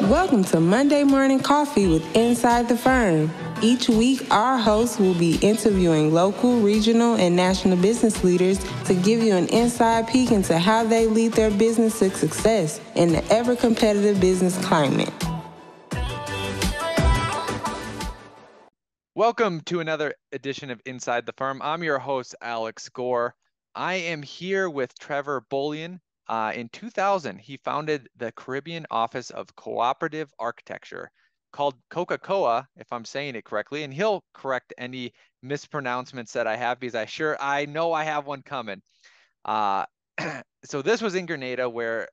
Welcome to Monday Morning Coffee with Inside the Firm. Each week, our hosts will be interviewing local, regional, and national business leaders to give you an inside peek into how they lead their business to success in the ever-competitive business climate. Welcome to another edition of Inside the Firm. I'm your host, Alex Gore. I am here with Trevor Bullen. In 2000, he founded the Caribbean office of Co-Operative Architecture, called Coca-Cola, if I'm saying it correctly, and he'll correct any mispronouncements that I have, because I know I have one coming. So this was in Grenada, where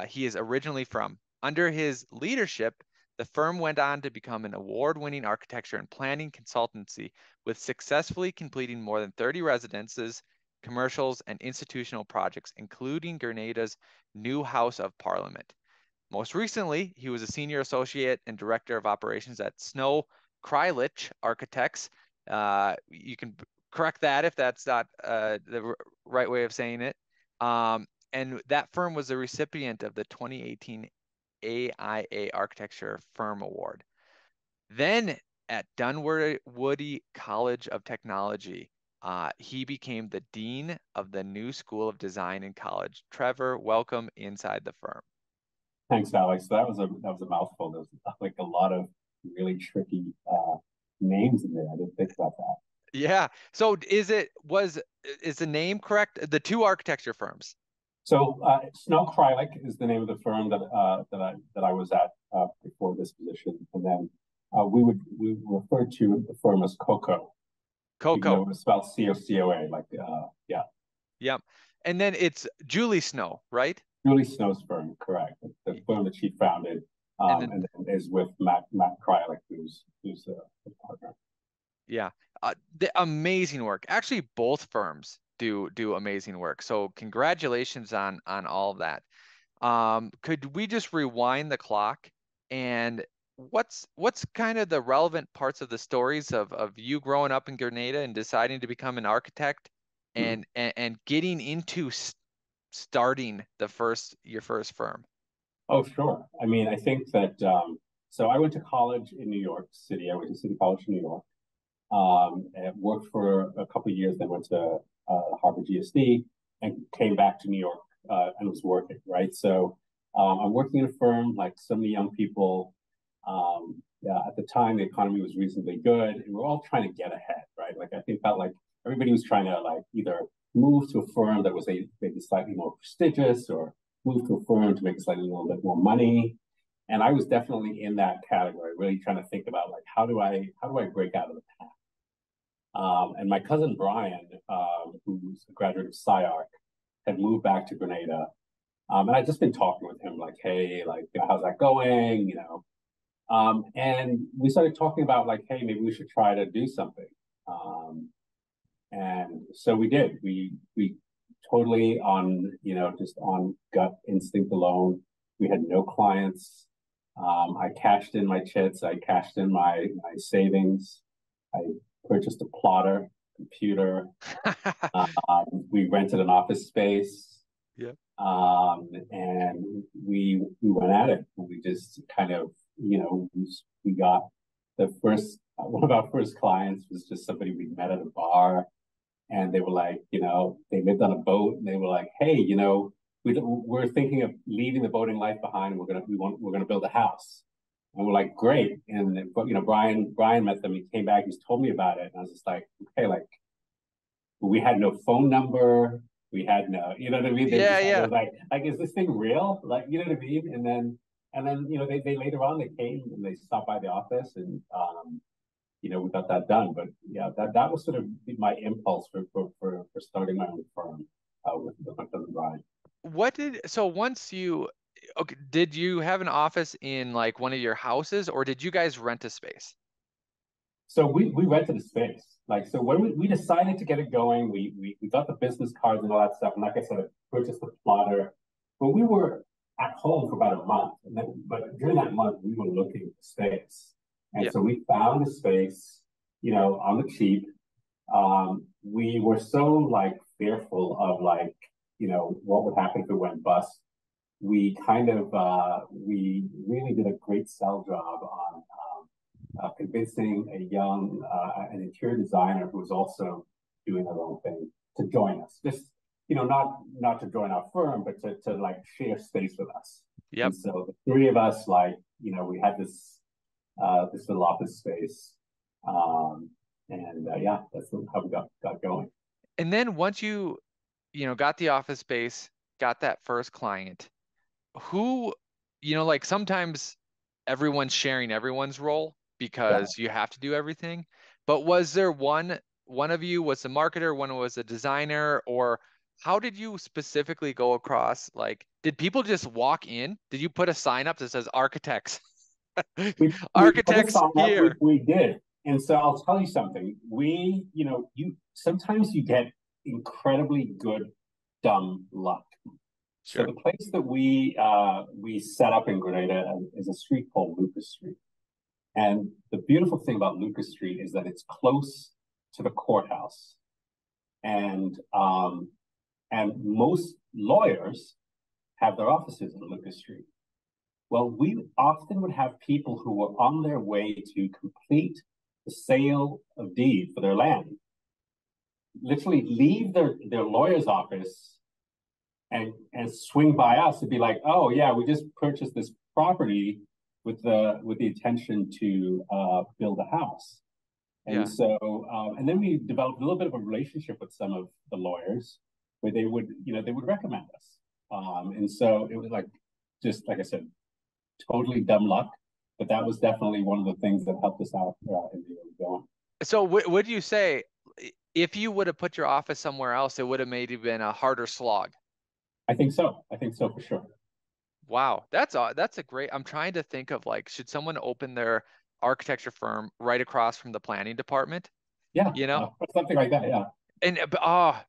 he is originally from. Under his leadership, the firm went on to become an award-winning architecture and planning consultancy, with successfully completing more than 30 residences, commercials, and institutional projects, including Grenada's new House of Parliament. Most recently, he was a senior associate and director of operations at Snow Kreilich Architects. You can correct that if that's not the right way of saying it. And that firm was a recipient of the 2018 AIA Architecture Firm Award. Then at Dunwoody College of Technology, he became the dean of the new School of Design in college. Trevor, welcome inside the firm. Thanks, Alex. That was a mouthful. There was like a lot of really tricky names in there. I didn't think about that. Yeah. So is the name correct? The two architecture firms. So Snow Kreilich is the name of the firm that I was at before this position, and then we refer to the firm as Cayko. Cayko. It's spelled C-O-C-O-A, yeah. Yep. And then it's Julie Snow, right? Julie Snow's firm, correct. The firm that she founded, and then is with Matt Kreilich, who's the partner. Yeah. The amazing work. Actually, both firms do amazing work. So congratulations on all of that. Could we just rewind the clock, and what's kind of the relevant parts of the stories of you growing up in Grenada and deciding to become an architect and getting into starting your first firm? Oh, sure. I mean, I think that so I went to college in New York City. I went to City College in New York, and worked for a couple of years, then went to Harvard GSD and came back to New York and was working, right? So I'm working in a firm like so many young people. At the time, the economy was reasonably good, and we're all trying to get ahead, right? Like I think that like everybody was trying to like either move to a firm that was maybe slightly more prestigious, or move to a firm to make slightly a little bit more money. And I was definitely in that category, really trying to think about like how do I break out of the pack? And my cousin Brian, who's a graduate of SciArc, had moved back to Grenada, and I'd just been talking with him like, hey, like how's that going, and we started talking about like, hey, maybe we should try to do something. And so we did. We totally on, just on gut instinct alone. We had no clients. I cashed in my chits. I cashed in my savings. I purchased a plotter, computer. We rented an office space. Yeah. And we went at it. We just kind of, we got one of our first clients was just somebody we met at a bar, and they were like, they lived on a boat, and they were like, hey, we're thinking of leaving the boating life behind, and we're gonna build a house. And we're like, great. And Brian met them. He came back. He's told me about it, and I was just like, okay, like we had no phone number. We had no, you know what I mean? Yeah. Like, is this thing real? Like, you know what I mean? And then they later on they came and they stopped by the office, and we got that done. But yeah, that was sort of my impulse for starting my own firm with my cousin Brian. Did you have an office in like one of your houses, or did you guys rent a space? So we rented a space. Like, so when we decided to get it going, we got the business cards and all that stuff. And like I said, I purchased the plotter. But we were at home for about a month. But during that month, we were looking for space. And so we found a space, on the cheap. We were so like fearful of like, what would happen if it went bust. we kind of we really did a great sell job on convincing a young an interior designer who was also doing their own thing to join us. Just not to join our firm, but to like share space with us. Yep. And so the three of us, like, we had this this little office space, and yeah, that's how we got going. And then once you got the office space, got that first client, who, like sometimes everyone's sharing everyone's role because you have to do everything. But was there one of you was the marketer, one was a designer, or how did you specifically go across? Like, did people just walk in? Did you put a sign up that says architects? Architects here. We did. And so I'll tell you something. You sometimes you get incredibly good dumb luck. Sure. So the place that we set up in Grenada is a street called Lucas Street. And the beautiful thing about Lucas Street is that it's close to the courthouse. And most lawyers have their offices in Lucas Street. Well, we often would have people who were on their way to complete the sale of deed for their land, literally leave their lawyer's office and swing by us and be like, oh yeah, we just purchased this property with the intention to build a house. And so and then we developed a little bit of a relationship with some of the lawyers where they would recommend us. And so it was like, just like I said, totally dumb luck, but that was definitely one of the things that helped us out in the early going. So would you say if you would have put your office somewhere else, it would have maybe been a harder slog? I think so for sure. Wow, that's a great. I'm trying to think of, like, should someone open their architecture firm right across from the planning department? Yeah, something like that. Yeah. And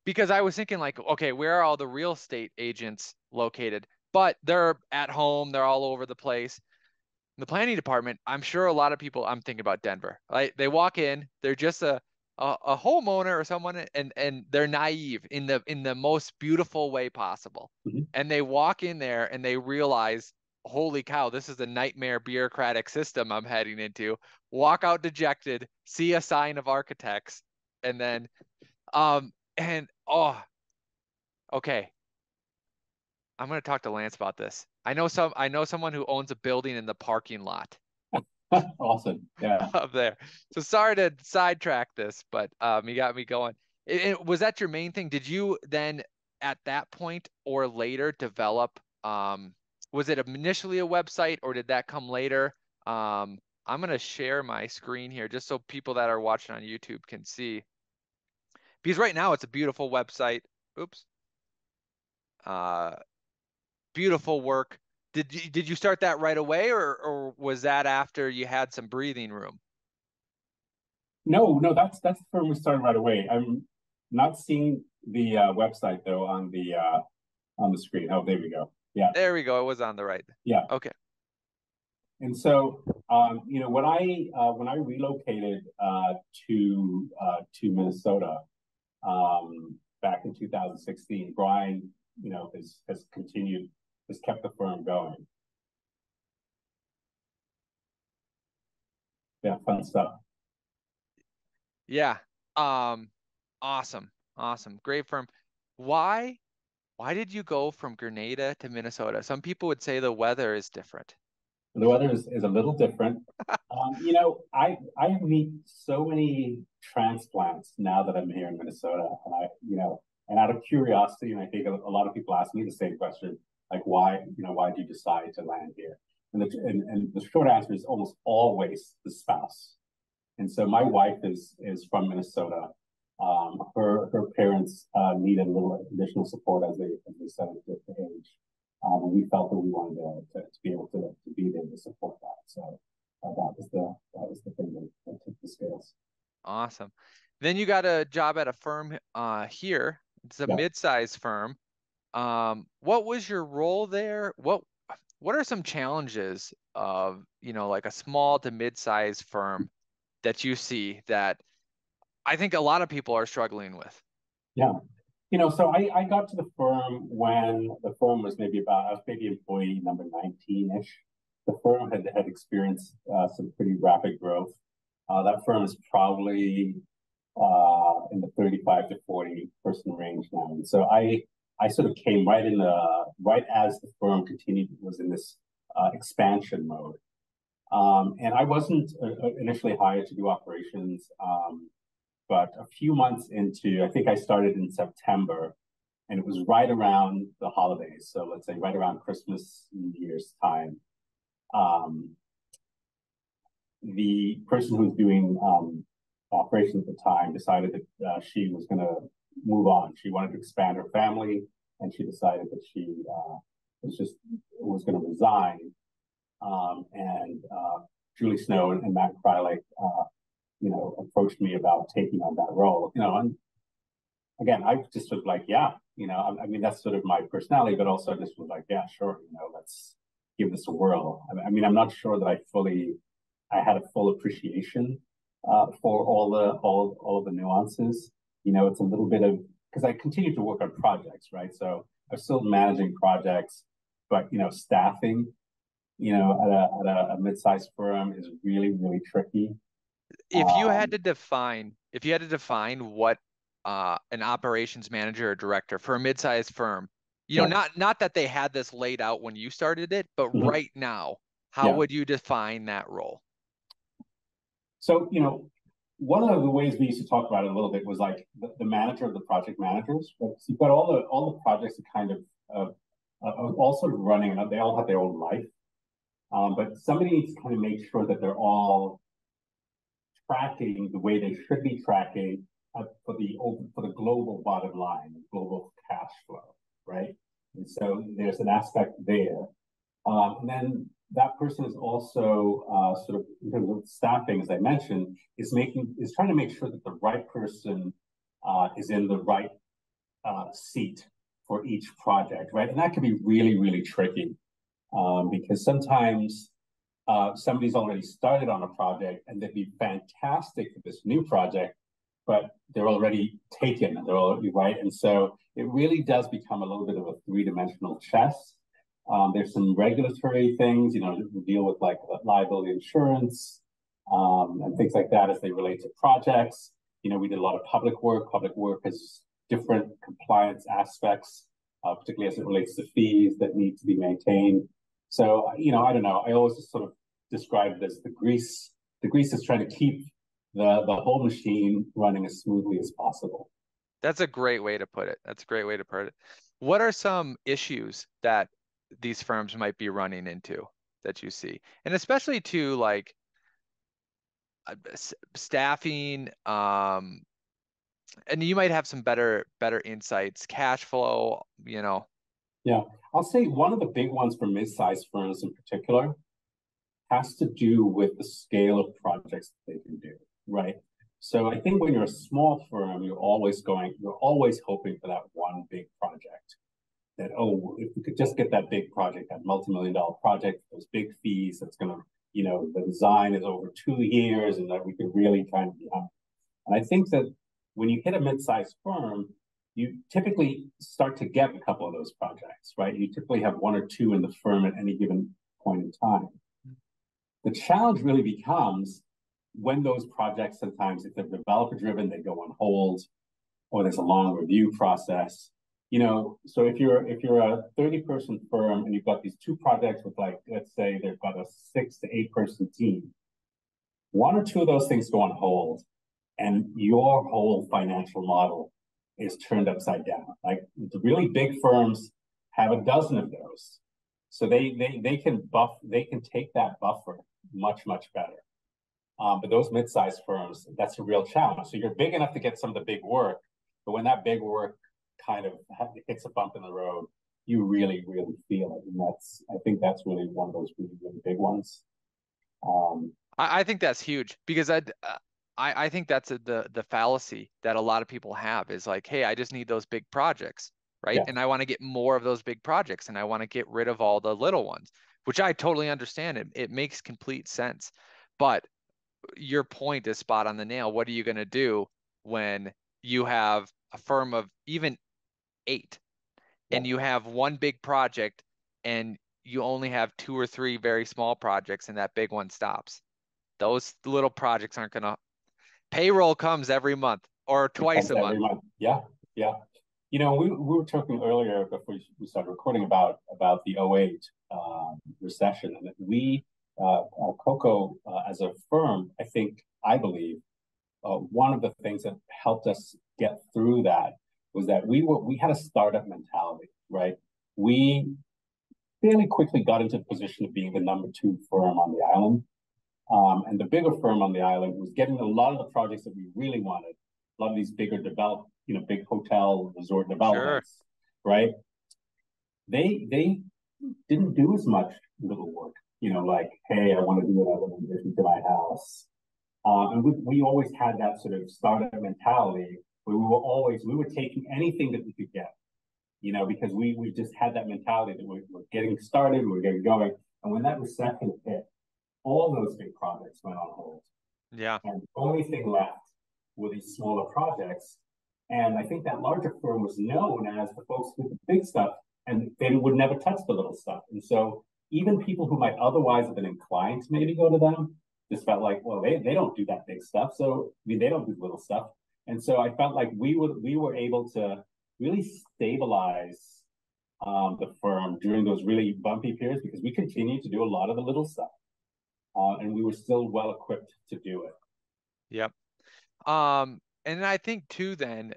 because I was thinking, like, okay, where are all the real estate agents located? But they're at home, they're all over the place. The planning department, I'm sure a lot of people, I'm thinking about Denver, right? They walk in, they're just a homeowner or someone, and they're naive in the most beautiful way possible. Mm-hmm. And they walk in there and they realize, holy cow, this is a nightmare bureaucratic system I'm heading into. Walk out dejected, see a sign of architects, and then okay. I'm going to talk to Lance about this. I know someone who owns a building in the parking lot. Awesome. Yeah. Up there. So sorry to sidetrack this, but you got me going. Was that your main thing? Did you then at that point or later develop, was it initially a website or did that come later? I'm going to share my screen here just so people that are watching on YouTube can see. Because right now it's a beautiful website. Oops. Beautiful work. Did you start that right away, or was that after you had some breathing room? No, that's the firm we started right away. I'm not seeing the website though on the screen. Oh, there we go. Yeah. There we go. It was on the right. Yeah. Okay. And so, when I relocated to Minnesota back in 2016, Brian, has kept the firm going. Yeah, fun stuff. Yeah. Awesome. Great firm. Why did you go from Grenada to Minnesota? Some people would say the weather is different. The weather is a little different. I meet so many transplants now that I'm here in Minnesota, and out of curiosity, and I think a lot of people ask me the same question, like why did you decide to land here? And the short answer is almost always the spouse. And so my wife is from Minnesota. Her parents needed a little additional support as they settled at the age. And we felt that we wanted to be able to be there to support that. So that was the thing that took the scales. Awesome. Then you got a job at a firm here. It's a mid-sized firm. What was your role there? What are some challenges of, like a small to mid-sized firm that you see that I think a lot of people are struggling with? Yeah. So I got to the firm when the firm was I was maybe employee number 19-ish. The firm had experienced some pretty rapid growth. That firm is probably in the 35 to 40 person range now. And so I sort of came right as the firm was in this expansion mode. And I wasn't initially hired to do operations. But a few months into, I think I started in September, and it was right around the holidays. So let's say right around Christmas, New Year's time. The person who was doing operations at the time decided that she was going to move on. She wanted to expand her family, and she decided that she was going to resign. And Julie Snow and Matt Kreilich approached me about taking on that role. And again, I just was like, yeah, I mean, that's sort of my personality, but also I just was like, yeah, sure, let's give this a whirl. I mean, I'm not sure that I had a full appreciation for all the nuances. It's a little bit of, because I continue to work on projects, right? So I'm still managing projects, but staffing, at a mid-sized firm is really, really tricky. If you had to define what an operations manager or director for a mid-sized firm, not that they had this laid out when you started it, but right now, how would you define that role? So, one of the ways we used to talk about it a little bit was like the manager of the project managers. Right? So you've got all the projects that kind of all sort of running, and they all have their own life. But somebody needs to kind of make sure that they're all tracking the way they should be tracking for the global bottom line, global cash flow, right? And so there's an aspect there. And then that person is also sort of, in terms of staffing, as I mentioned, is trying to make sure that the right person is in the right seat for each project, right? And that can be really, really tricky because sometimes somebody's already started on a project and they'd be fantastic for this new project, but they're already taken and they're already right. And so it really does become a little bit of a three-dimensional chess. There's some regulatory things, to deal with like liability insurance and things like that as they relate to projects. We did a lot of public work. Public work has different compliance aspects, particularly as it relates to fees that need to be maintained. So, I don't know. I always just sort of describe it as the grease. The grease is trying to keep the whole machine running as smoothly as possible. That's a great way to put it. What are some issues that these firms might be running into that you see? And especially to like staffing, and you might have some better insights, cash flow, Yeah, I'll say one of the big ones for mid-sized firms in particular has to do with the scale of projects that they can do, right? So I think when you're a small firm, you're always hoping for that one big project. That, if we could just get that big project, that multi-million-dollar project, those big fees, that's going to, the design is over 2 years and that we could really kind of be on. And I think that when you hit a mid-sized firm, you typically start to get a couple of those projects, right? You typically have 1 or 2 in the firm at any given point in time. The challenge really becomes when those projects, sometimes if they're developer driven, they go on hold, or there's a long review process. So if you're a 30-person firm and you've got these 2 projects with, like, let's say they've got a 6 to 8-person team, 1 or 2 of those things go on hold, and your whole financial model is turned upside down. Like the really big firms have a dozen of those, so they can take that buffer much better. But those mid-sized firms, that's a real challenge. So you're big enough to get some of the big work, but when that big work kind of hits a bump in the road, you really, really feel it. And I think that's really one of those really, really big ones. I think that's huge because I think that's the fallacy that a lot of people have is like, hey, I just need those big projects, right? Yeah. And I want to get more of those big projects and I want to get rid of all the little ones, which I totally understand. It makes complete sense. But your point is spot on the nail. What are you going to do when you have a firm of even 8 and you have one big project and you only have 2 or 3 very small projects and that big one stops. Those little projects aren't going to, payroll comes every month or twice a month. Yeah, yeah. You know, we were talking earlier before we started recording about the '08 recession, and we, Coco, as a firm, I believe, one of the things that helped us get through that was that we had a startup mentality, right? We fairly quickly got into the position of being the number 2 firm on the island. And the bigger firm on the island was getting a lot of the projects that we really wanted, a lot of these bigger big hotel resort developments, right? They didn't do as much little work, like, hey, I want to do another addition to my house. And we always had that sort of startup mentality where we were taking anything that we could get, because we just had that mentality that we're getting started, we're getting going. And when that recession hit, all those big projects went on hold. Yeah. And the only thing left were these smaller projects. And I think that larger firm was known as the folks with the big stuff, and they would never touch the little stuff. And so even people who might otherwise have been inclined to maybe go to them just felt like, well, they don't do that big stuff. So they don't do little stuff. And so I felt like we were able to really stabilize the firm during those really bumpy periods because we continued to do a lot of the little stuff. And we were still well equipped to do it. Yep. And I think too, then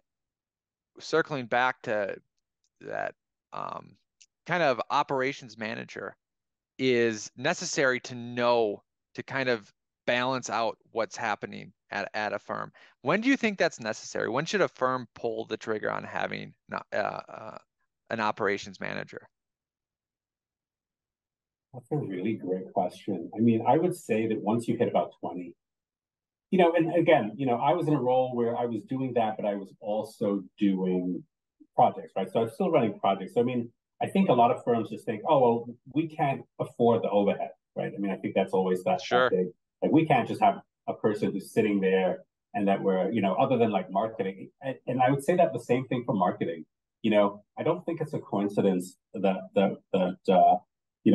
circling back to that, kind of operations manager is necessary to know to kind of balance out what's happening at a firm. When do you think that's necessary? When should a firm pull the trigger on having an operations manager? That's a really great question. I mean, I would say that once you hit about 20, and again, I was in a role where I was doing that, but I was also doing projects, right? So I was still running projects. So, I mean, I think a lot of firms just think, oh, well, we can't afford the overhead, right? I mean, I think that's always that big. Like, we can't just have a person who's sitting there and that we're, other than like marketing. And I would say that the same thing for marketing. I don't think it's a coincidence that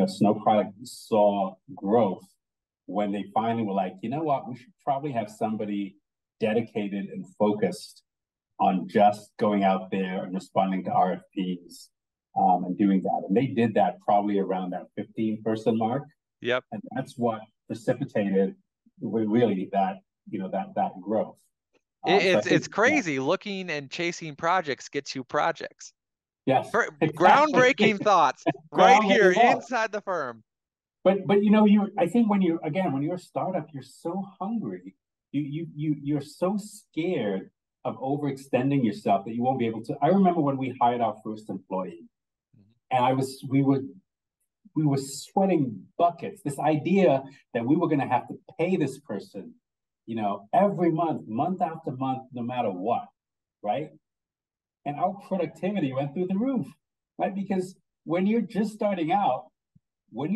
Snow Kreilich saw growth when they finally were like, you know what, we should probably have somebody dedicated and focused on just going out there and responding to RFPs and doing that. And they did that probably around that 15-person mark. Yep. And that's what precipitated really that growth. It's crazy. Looking and chasing projects gets you projects. Yes. Exactly. Groundbreaking thoughts right here inside the firm. But I think when you're a startup, you're so hungry. You're so scared of overextending yourself that you won't be able to. I remember when we hired our first employee, and we were sweating buckets. This idea that we were going to have to pay this person, every month after month, no matter what, right? And our productivity went through the roof, right? Because when you're just starting out, when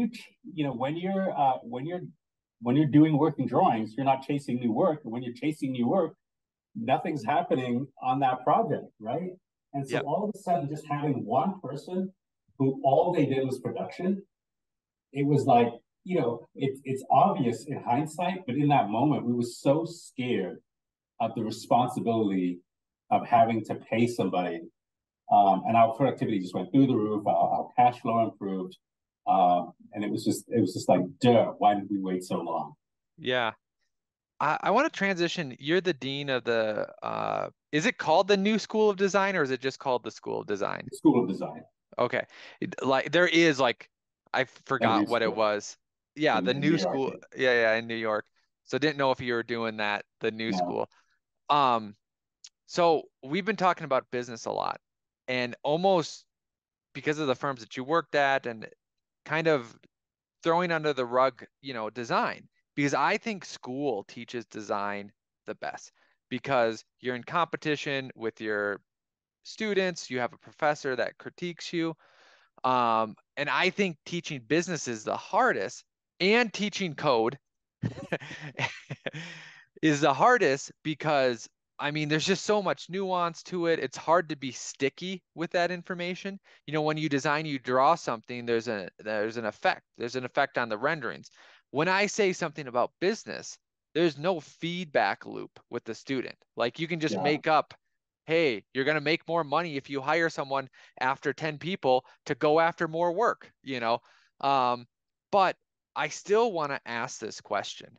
you're doing working drawings, you're not chasing new work. And when you're chasing new work, nothing's happening on that project, right? And so all of a sudden, just having one person who all they did was production, it was like, it's obvious in hindsight, but in that moment, we were so scared of the responsibility of having to pay somebody. And our productivity just went through the roof. Our cash flow improved. And it was just like, duh, why did we wait so long? Yeah. I want to transition. You're the dean of the, is it called the New School of Design or is it just called the School of Design? School of Design. Okay. There is I forgot what it was. Yeah, the new school. Yeah, in New York. So didn't know if you were doing that, the new school. So we've been talking about business a lot and almost because of the firms that you worked at and kind of throwing under the rug, design, because I think school teaches design the best because you're in competition with your students, you have a professor that critiques you. And I think teaching business is the hardest and teaching code is the hardest because I mean, there's just so much nuance to it. It's hard to be sticky with that information. You know, when you design, you draw something, there's an effect. There's an effect on the renderings. When I say something about business, there's no feedback loop with the student. Like you can just Yeah, make up, hey, you're going to make more money if you hire someone after 10 people to go after more work, you know. Um, but I still want to ask this question.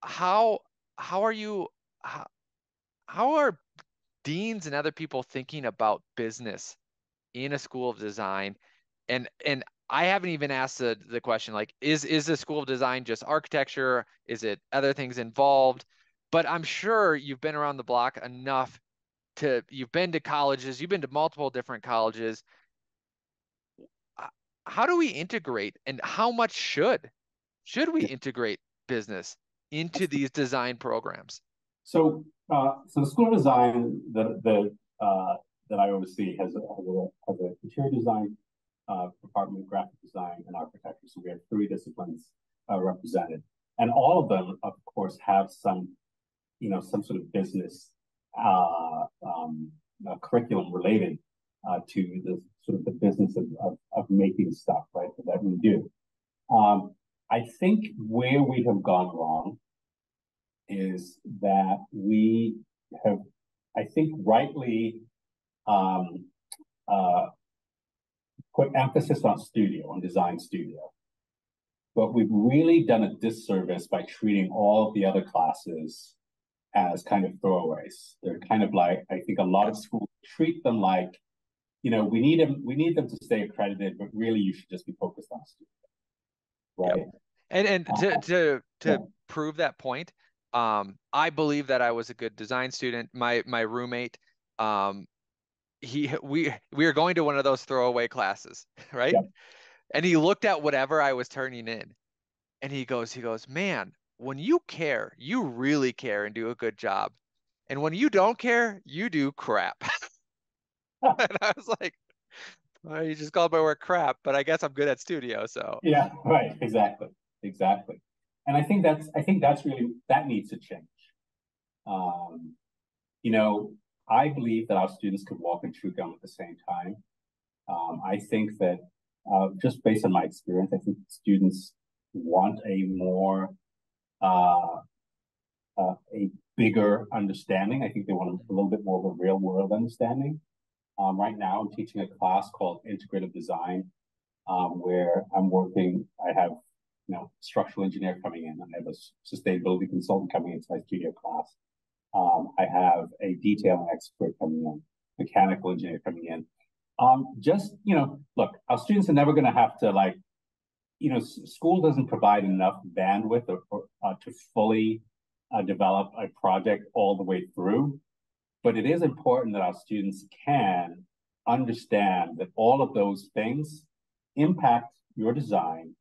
How how are you how, how are deans and other people thinking about business in a school of design? And I haven't even asked the question like, is the school of design just architecture? Is it other things involved? But I'm sure you've been around the block enough you've been to colleges, you've been to multiple different colleges. Uh, How do we integrate and how much should we yeah. integrate business into these design programs? So the school of design that I oversee has a interior design department, graphic design, and architecture. So we have three disciplines represented, and all of them, of course, have some sort of business curriculum related to the sort of the business of making stuff, right? That we do. Um, I think where we have gone wrong is that we have, I think, rightly um, uh, put emphasis on studio, on design studio. But we've really done a disservice by treating all of the other classes as kind of throwaways. They're kind of like, I think a lot Yep. of schools treat them like, we need them to stay accredited, but really you should just be focused on studio, Yep. right? And to Uh, to yeah, to prove that point, I believe that I was a good design student. My roommate, um, we were going to one of those throwaway classes, right? yeah, And he looked at whatever I was turning in, and he goes, man, when you care, you really care and do a good job. And when you don't care, you do crap. And I was like, well, you just called my work crap, but I guess I'm good at studio, so yeah, right, exactly, exactly. And I think that's really that needs to change. Um, you know, I believe that our students could walk and chew gum at the same time. I think that just based on my experience, I think students want uh, a bigger understanding. I think they want a little bit more of a real world understanding. Right now, I'm teaching a class called Integrative Design, where I'm working. I have structural engineer coming in. I have a sustainability consultant coming into my studio class. I have a detailing expert coming in, mechanical engineer coming in. Just look, our students are never going to have to school doesn't provide enough bandwidth to fully develop a project all the way through. But it is important that our students can understand that all of those things impact your design,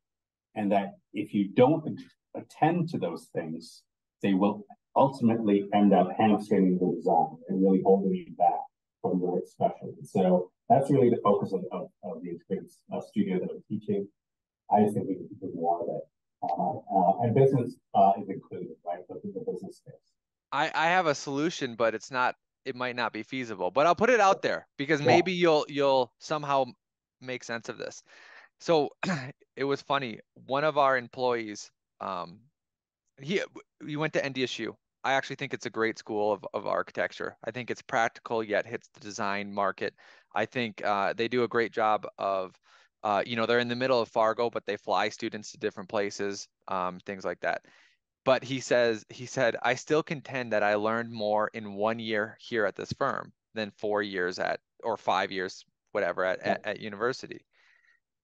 and that if you don't attend to those things, they will ultimately end up hamstringing the design and really holding you back from your expression. So that's really the focus of the experience studio that I'm teaching. I just think we need to do more of it. And business is included, right? The business space. I have a solution, but it might not be feasible. But I'll put it out there because Yeah, maybe you'll somehow make sense of this. So it was funny. One of our employees, um, he went to NDSU. I actually think it's a great school of architecture. I think it's practical yet hits the design market. I think they do a great job of, they're in the middle of Fargo, but they fly students to different places, things like that. But he said, I still contend that I learned more in 1 year here at this firm than 4 years or 5 years, whatever, yeah, at university.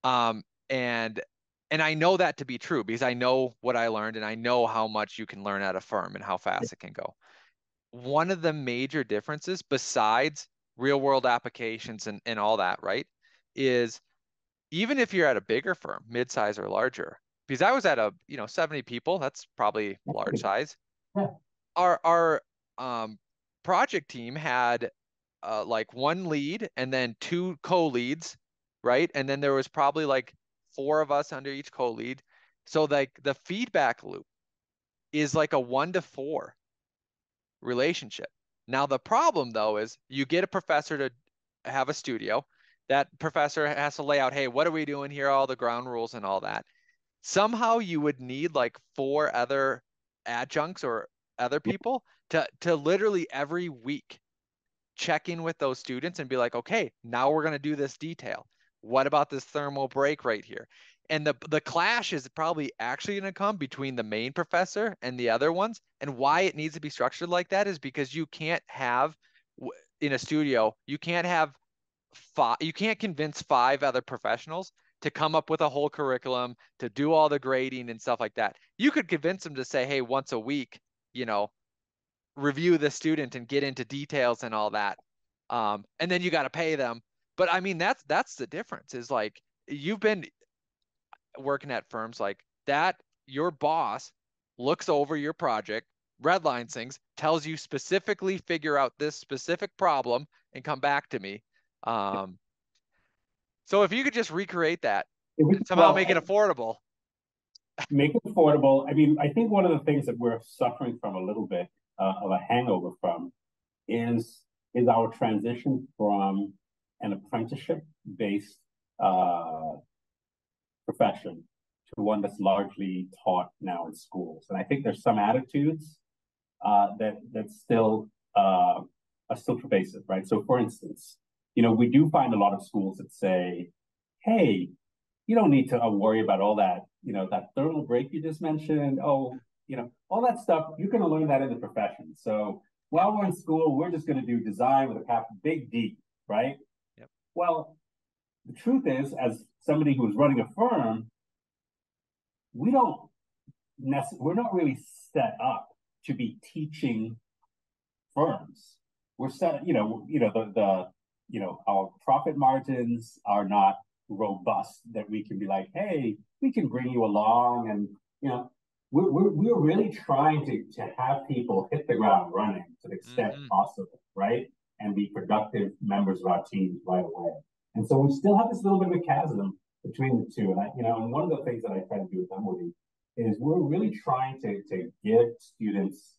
Um, and and I know that to be true because I know what I learned and I know how much you can learn at a firm and how fast it can go. One of the major differences, besides real world applications and all that, right, is even if you're at a bigger firm, mid-size or larger, because I was at 70 people, that's probably large size. yeah, Our project team had like one lead and then two co-leads, right? And then there was probably like four of us under each co-lead. So like the feedback loop is like a 1 to 4. relationship. Now, the problem though is you get a professor to have a studio. That professor has to lay out, hey, what are we doing here? All the ground rules and all that. Somehow you would need like 4 other adjuncts or other people to literally every week check in with those students and be like, okay, now we're going to do this detail. What about this thermal break right here? And the clash is probably actually going to come between the main professor and the other ones. And why it needs to be structured like that is because you can't have in a studio, you can't have you can't convince 5 other professionals to come up with a whole curriculum, to do all the grading and stuff like that. You could convince them to say, hey, once a week, you know, review the student and get into details and all that. And then you got to pay them. But I mean, that's the difference is like you've been working at firms like that. Your boss looks over your project, redlines things, tells you specifically figure out this specific problem and come back to me. So if you could just recreate that and somehow make it affordable. Make it affordable. I mean, I think one of the things that we're suffering from a little bit of a hangover from is our transition from an apprenticeship-based profession to one that's largely taught now in schools. And I think there's some attitudes that still are still pervasive, right? So, for instance, you know, we do find a lot of schools that say, "Hey, you don't need to worry about all that, you know, that thermal break you just mentioned. Oh, you know, all that stuff, you're going to learn that in the profession. So while we're in school, we're just going to do design with a big D, right?" Yep. Well, the truth is, as somebody who's running a firm, we're not really set up to be teaching firms. We're set, our profit margins are not robust that we can be like, hey, we can bring you along, and you know, we're really trying to have people hit the ground running to the extent possible, right, and be productive members of our teams right away. And so we still have this little bit of a chasm between the two. And one of the things that I try to do with Dunwoody is we're really trying to give students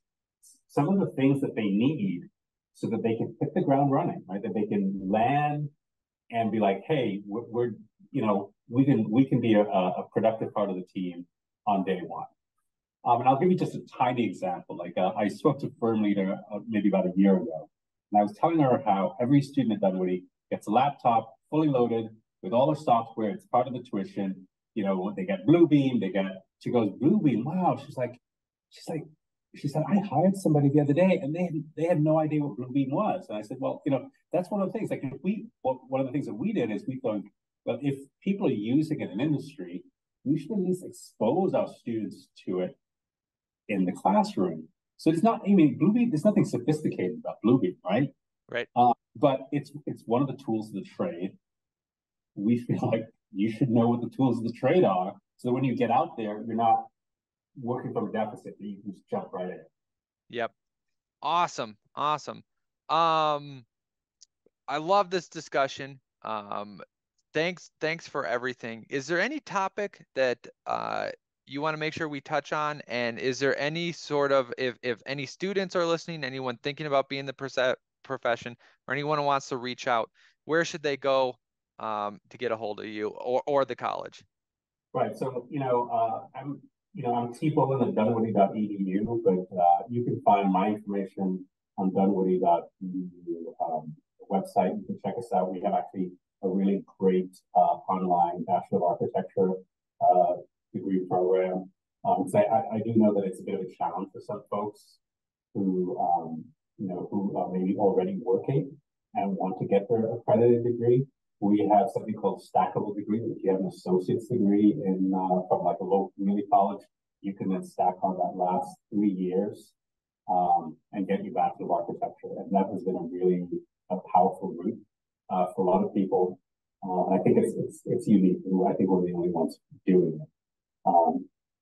some of the things that they need so that they can hit the ground running, right? That they can land and be like, hey, we can be a productive part of the team on day one. And I'll give you just a tiny example. Like I spoke to a firm leader maybe about a year ago, and I was telling her how every student at Dunwoody gets a laptop fully loaded with all the software. It's part of the tuition. You know, they get Bluebeam. She goes, Bluebeam, wow. She said, I hired somebody the other day and they had no idea what Bluebeam was. And I said, well, you know, that's one of the things. Like one of the things that we did is we thought, well, if people are using it in industry, we should at least expose our students to it in the classroom. So it's not, I mean, Bluebeam, there's nothing sophisticated about Bluebeam, right? Right. But it's one of the tools of the trade. We feel like you should know what the tools of the trade are. So when you get out there, you're not working from a deficit, that you can just jump right in. Yep. Awesome. I love this discussion. Thanks for everything. Is there any topic that you want to make sure we touch on? And is there any sort of, if any students are listening, anyone thinking about being the profession, or anyone who wants to reach out, where should they go to get a hold of you or the college? Right. So, I'm T. Bullen at dunwoody.edu, but you can find my information on dunwoody.edu website. You can check us out. We have actually a really great online Bachelor of Architecture degree program. So I do know that it's a bit of a challenge for some folks who are maybe already working and want to get their accredited degree. We have something called stackable degree. If you have an associate's degree from like a local community college, you can then stack on that last 3 years and get your Bachelor of Architecture. And that has been a really powerful route for a lot of people. I think it's unique. I think we're the only ones doing it.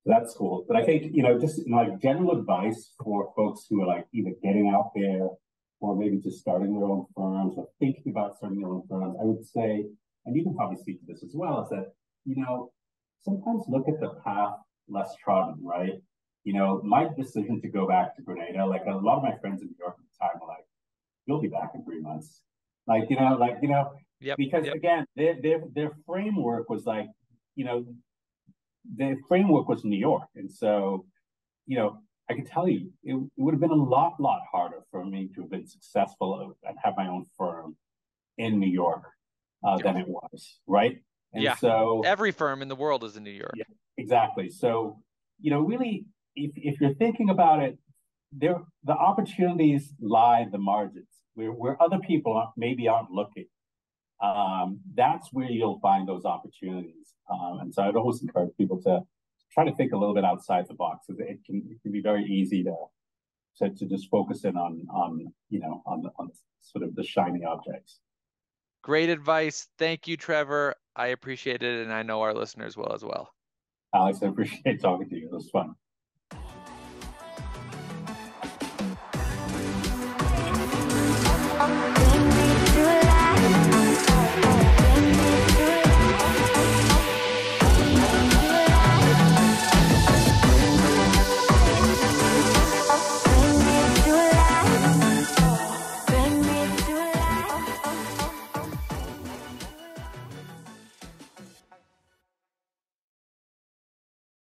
That's cool. But I think, just like general advice for folks who are like either getting out there or maybe just starting their own firms or thinking about starting their own firms, I would say, and you can probably speak to this as well, is that, sometimes look at the path less trodden, right? my decision to go back to Grenada, like a lot of my friends in New York at the time were like, "You'll be back in 3 months." Yep. Because Yep. again, their framework was like, you know, their framework was New York, and so I can tell you, it would have been a lot harder for me to have been successful and have my own firm in New York than it was, right? And Yeah. so Every firm in the world is in New York. yeah, exactly. So, really, if you're thinking about it, the opportunities lie in the margins where other people maybe aren't looking. That's where you'll find those opportunities. And so I'd always encourage people to try to think a little bit outside the box, because it can be very easy to just focus in on sort of the shiny objects. Great advice. Thank you, Trevor. I appreciate it, and I know our listeners will as well. Alex, I appreciate talking to you. It was fun.